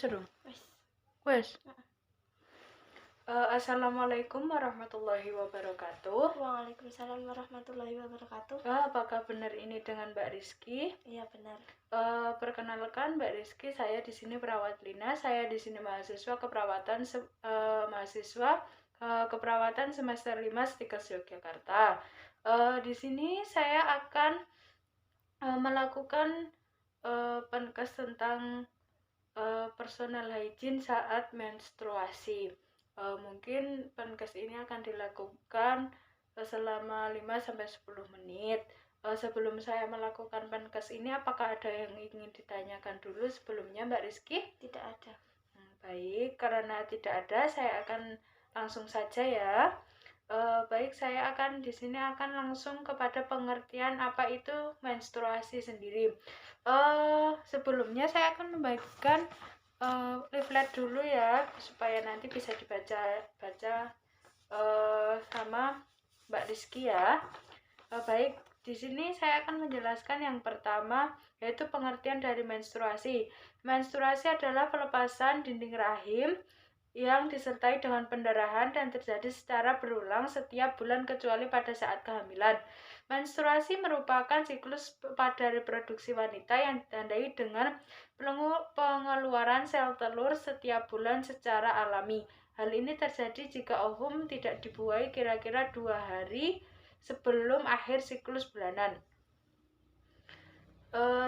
Seru. Wes. Wes. Assalamualaikum warahmatullahi wabarakatuh. Waalaikumsalam warahmatullahi wabarakatuh. Apakah benar ini dengan Mbak Rizky? Iya benar. Perkenalkan Mbak Rizky, saya di sini perawat Lina. Saya di sini mahasiswa keperawatan keperawatan semester 5 Stikes Yogyakarta. Di sini saya akan melakukan penkes tentang personal hygiene saat menstruasi. Mungkin penkes ini akan dilakukan selama 5-10 menit. Sebelum saya melakukan penkes ini, apakah ada yang ingin ditanyakan dulu sebelumnya, Mbak Rizky? Tidak ada. Baik, karena tidak ada, saya akan langsung saja ya. Baik, saya akan di sini akan langsung kepada pengertian apa itu menstruasi sendiri. Sebelumnya saya akan membagikan leaflet dulu ya, supaya nanti bisa dibaca sama Mbak Rizky ya. Baik, di sini saya akan menjelaskan yang pertama, yaitu pengertian dari menstruasi. Menstruasi adalah pelepasan dinding rahim yang disertai dengan pendarahan dan terjadi secara berulang setiap bulan kecuali pada saat kehamilan. Menstruasi merupakan siklus pada reproduksi wanita yang ditandai dengan pengeluaran sel telur setiap bulan secara alami. Hal ini terjadi jika ovum tidak dibuai kira-kira 2 hari sebelum akhir siklus bulanan.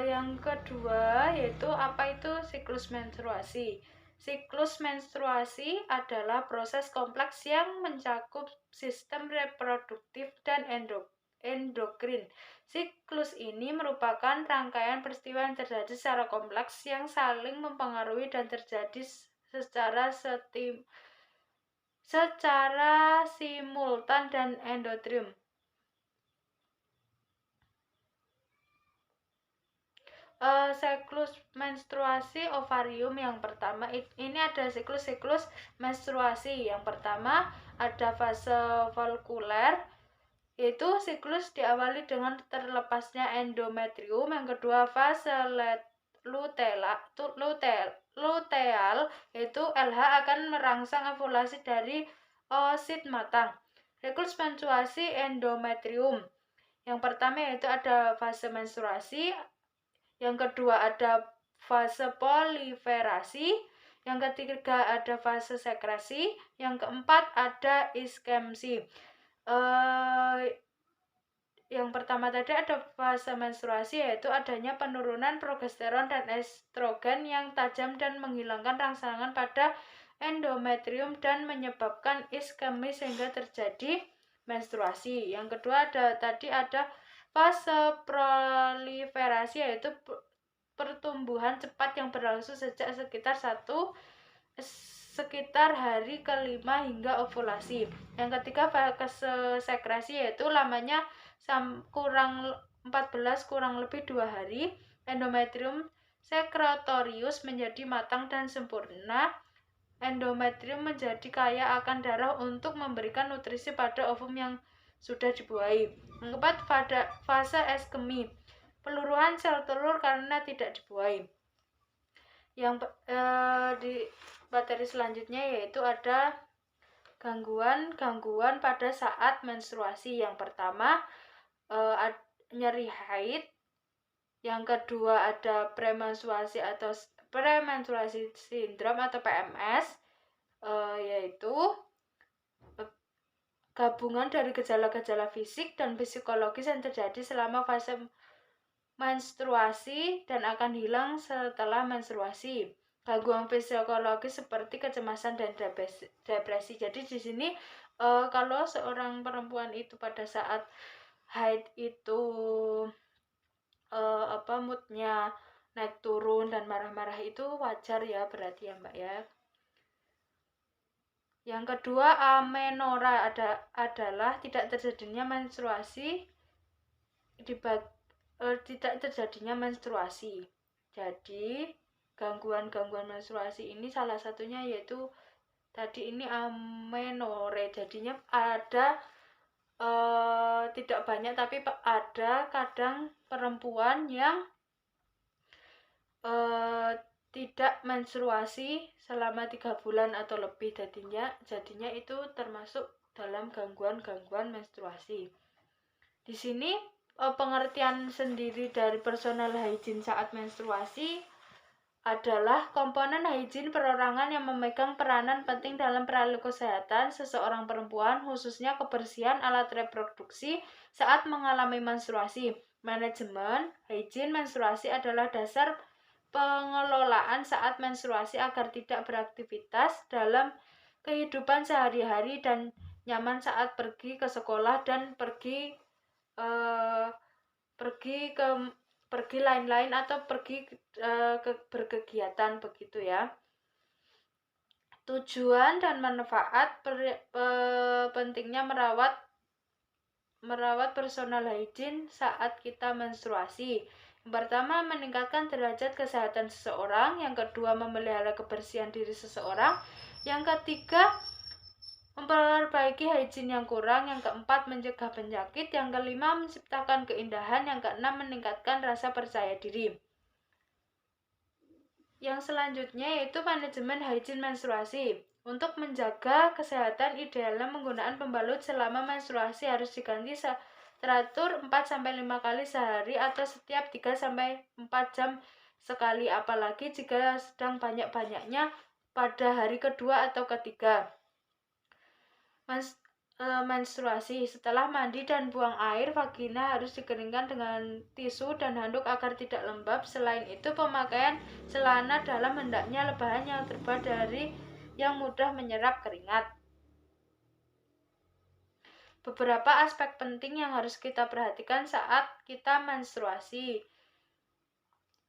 Yang kedua yaitu apa itu siklus menstruasi. Siklus menstruasi adalah proses kompleks yang mencakup sistem reproduktif dan endokrin. Siklus ini merupakan rangkaian peristiwa yang terjadi secara kompleks yang saling mempengaruhi dan terjadi secara simultan dan endotrium. Siklus menstruasi ovarium yang pertama, ini ada siklus menstruasi. Yang pertama ada fase folikuler, yaitu siklus diawali dengan terlepasnya endometrium. Yang kedua fase luteal, yaitu LH akan merangsang ovulasi dari oosit matang. Siklus menstruasi endometrium yang pertama yaitu ada fase menstruasi, yang kedua ada fase proliferasi, yang ketiga ada fase sekresi, yang keempat ada iskemsi. Yang pertama tadi ada fase menstruasi, yaitu adanya penurunan progesteron dan estrogen yang tajam dan menghilangkan rangsangan pada endometrium dan menyebabkan iskemi sehingga terjadi menstruasi. Yang kedua ada fase proliferasi, yaitu pertumbuhan cepat yang berlangsung sejak sekitar hari kelima hingga ovulasi. Yang ketiga fase sekresi, yaitu lamanya kurang 14 kurang lebih 2 hari. Endometrium secretorius menjadi matang dan sempurna. Endometrium menjadi kaya akan darah untuk memberikan nutrisi pada ovum yang sudah dibuai. Yang keempat pada fase iskemi, peluruhan sel telur karena tidak dibuai. Yang di materi selanjutnya yaitu ada gangguan pada saat menstruasi. Yang pertama nyeri haid. Yang kedua ada premenstruasi atau premenstruasi sindrom atau PMS, yaitu gabungan dari gejala-gejala fisik dan psikologis yang terjadi selama fase menstruasi dan akan hilang setelah menstruasi. Gangguan psikologis seperti kecemasan dan depresi. Jadi di sini kalau seorang perempuan itu pada saat haid itu moodnya naik turun dan marah-marah, itu wajar ya, berarti ya Mbak ya. Yang kedua amenorrhea adalah tidak terjadinya menstruasi tidak terjadinya menstruasi. Jadi gangguan menstruasi ini salah satunya yaitu tadi ini amenorrhea. Jadinya ada tidak banyak tapi ada kadang perempuan yang tidak menstruasi selama 3 bulan atau lebih, jadinya itu termasuk dalam gangguan menstruasi. Di sini pengertian sendiri dari personal hygiene saat menstruasi adalah komponen hygiene perorangan yang memegang peranan penting dalam perilaku kesehatan seseorang perempuan, khususnya kebersihan alat reproduksi saat mengalami menstruasi. Manajemen hygiene menstruasi adalah dasar pengelolaan saat menstruasi agar tidak beraktivitas dalam kehidupan sehari-hari dan nyaman saat pergi ke sekolah dan pergi lain-lain atau pergi berkegiatan begitu ya. Tujuan dan manfaat pentingnya merawat personal hygiene saat kita menstruasi. Yang pertama, meningkatkan derajat kesehatan seseorang. Yang kedua, memelihara kebersihan diri seseorang. Yang ketiga, memperbaiki hygiene yang kurang. Yang keempat, mencegah penyakit. Yang kelima, menciptakan keindahan. Yang keenam, meningkatkan rasa percaya diri. Yang selanjutnya yaitu manajemen hygiene menstruasi. Untuk menjaga kesehatan, idealnya menggunakan pembalut selama menstruasi harus diganti teratur 4-5 kali sehari atau setiap 3-4 jam sekali, apalagi jika sedang banyak-banyaknya pada hari kedua atau ketiga menstruasi. Setelah mandi dan buang air, vagina harus dikeringkan dengan tisu dan handuk agar tidak lembab. Selain itu, pemakaian celana dalam hendaknya bahan yang terbuat dari yang mudah menyerap keringat. Beberapa aspek penting yang harus kita perhatikan saat kita menstruasi.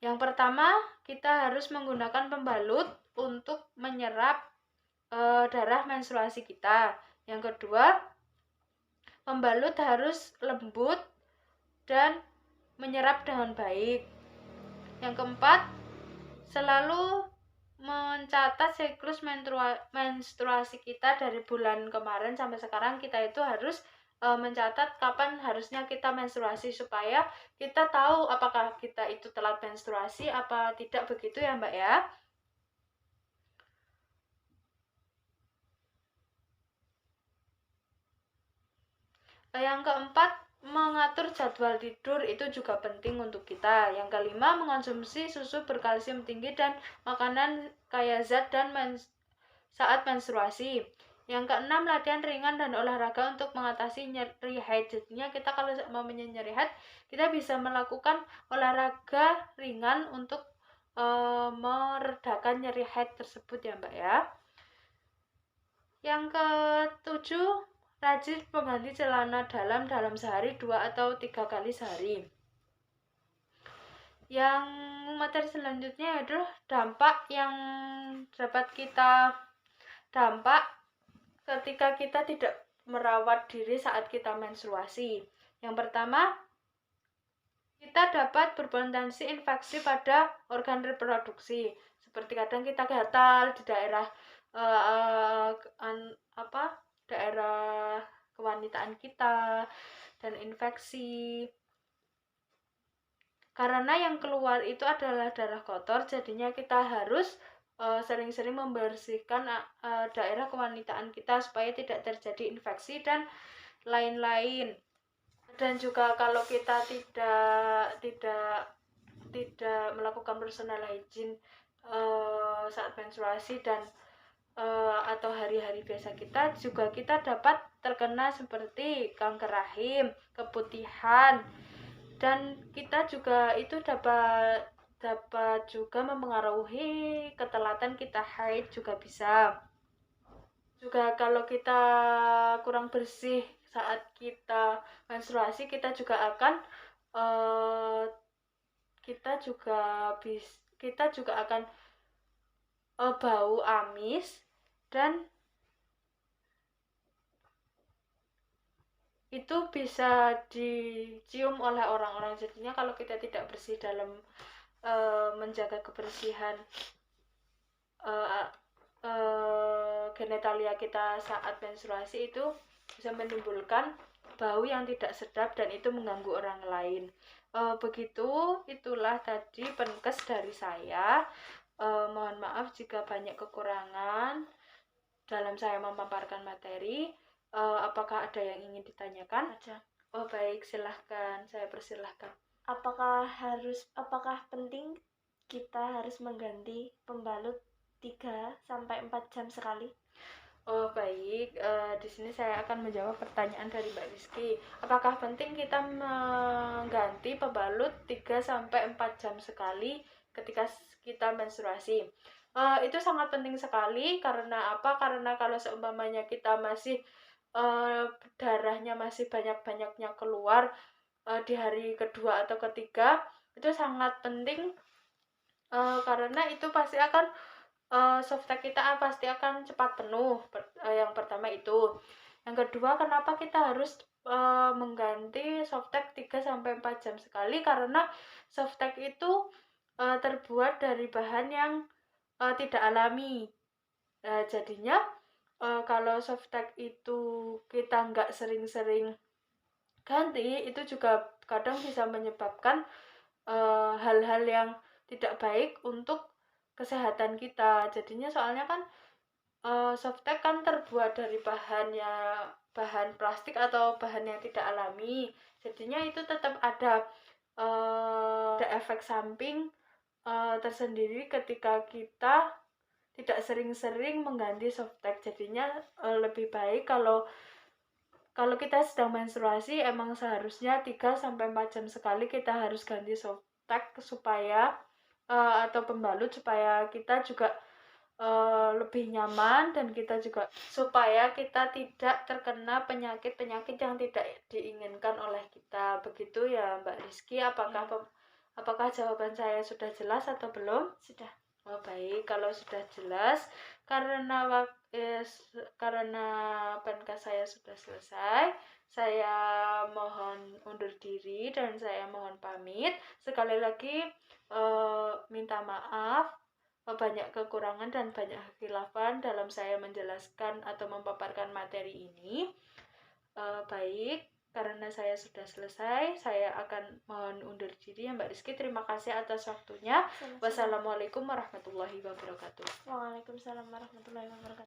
Yang pertama, kita harus menggunakan pembalut untuk menyerap darah menstruasi kita. Yang kedua, pembalut harus lembut dan menyerap dengan baik. Yang keempat, selalu mencatat siklus menstruasi kita dari bulan kemarin sampai sekarang. Kita itu harus mencatat kapan harusnya kita menstruasi supaya kita tahu apakah kita itu telat menstruasi apa tidak, begitu ya Mbak ya. Yang keempat, mengatur jadwal tidur itu juga penting untuk kita. Yang kelima, mengonsumsi susu berkalsium tinggi dan makanan kaya zat dan saat menstruasi. Yang keenam, latihan ringan dan olahraga untuk mengatasi nyeri haid. Jadinya kita kalau mau nyeri haid, kita bisa melakukan olahraga ringan untuk meredakan nyeri haid tersebut ya Mbak ya. Yang ketujuh, rajin mengganti celana dalam sehari 2 atau 3 kali sehari. Yang materi selanjutnya adalah dampak yang dapat ketika kita tidak merawat diri saat kita menstruasi. Yang pertama, kita dapat berpotensi infeksi pada organ reproduksi. Seperti kadang kita gatal di daerah daerah kewanitaan kita dan infeksi. Karena yang keluar itu adalah darah kotor, jadinya kita harus sering-sering membersihkan daerah kewanitaan kita supaya tidak terjadi infeksi dan lain-lain. Dan juga kalau kita tidak melakukan personal hygiene saat menstruasi dan atau hari-hari biasa kita, juga kita dapat terkena seperti kanker rahim, keputihan, dan kita juga itu dapat juga mempengaruhi ketelatan kita haid juga bisa. Juga kalau kita kurang bersih saat kita menstruasi, kita juga akan bau amis dan itu bisa dicium oleh orang-orang. Jadinya kalau kita tidak bersih dalam menjaga kebersihan genitalia kita saat menstruasi, itu bisa menimbulkan bau yang tidak sedap dan itu mengganggu orang lain. Itulah tadi penkes dari saya. Mohon maaf jika banyak kekurangan dalam saya memaparkan materi. Apakah ada yang ingin ditanyakan? Ada. Oh baik, silahkan, saya persilahkan. Apakah penting kita harus mengganti pembalut 3-4 jam sekali? Oh baik, di sini saya akan menjawab pertanyaan dari Mbak Rizky. Apakah penting kita mengganti pembalut 3-4 jam sekali ketika kita menstruasi? Itu sangat penting sekali. Karena apa? Karena kalau seumpamanya kita masih darahnya masih banyak-banyaknya keluar di hari kedua atau ketiga, itu sangat penting karena itu pasti akan softtek kita pasti akan cepat penuh. Yang pertama itu. Yang kedua, kenapa kita harus mengganti softtek 3-4 jam sekali? Karena softtek itu terbuat dari bahan yang tidak alami. Jadinya kalau softtek itu kita nggak sering-sering ganti, itu juga kadang bisa menyebabkan hal-hal yang tidak baik untuk kesehatan kita. Jadinya soalnya kan softtek kan terbuat dari bahan plastik atau bahan yang tidak alami. Jadinya itu tetap ada efek samping tersendiri ketika kita tidak sering-sering mengganti softtek. Jadinya lebih baik kalau kita sedang menstruasi, emang seharusnya 3-4 jam sekali kita harus ganti softtek supaya atau pembalut, supaya kita juga lebih nyaman dan kita juga supaya kita tidak terkena penyakit-penyakit yang tidak diinginkan oleh kita. Begitu ya Mbak Rizky. Apakah jawaban saya sudah jelas atau belum? Sudah. Oh baik, kalau sudah jelas, karena podcast saya sudah selesai, saya mohon undur diri dan saya mohon pamit. Sekali lagi minta maaf banyak kekurangan dan banyak khilafan dalam saya menjelaskan atau memaparkan materi ini. Baik, karena saya sudah selesai, saya akan mohon undur diri ya Mbak Rizky. Terima kasih atas waktunya. Sama-sama. Wassalamualaikum warahmatullahi wabarakatuh. Waalaikumsalam warahmatullahi wabarakatuh.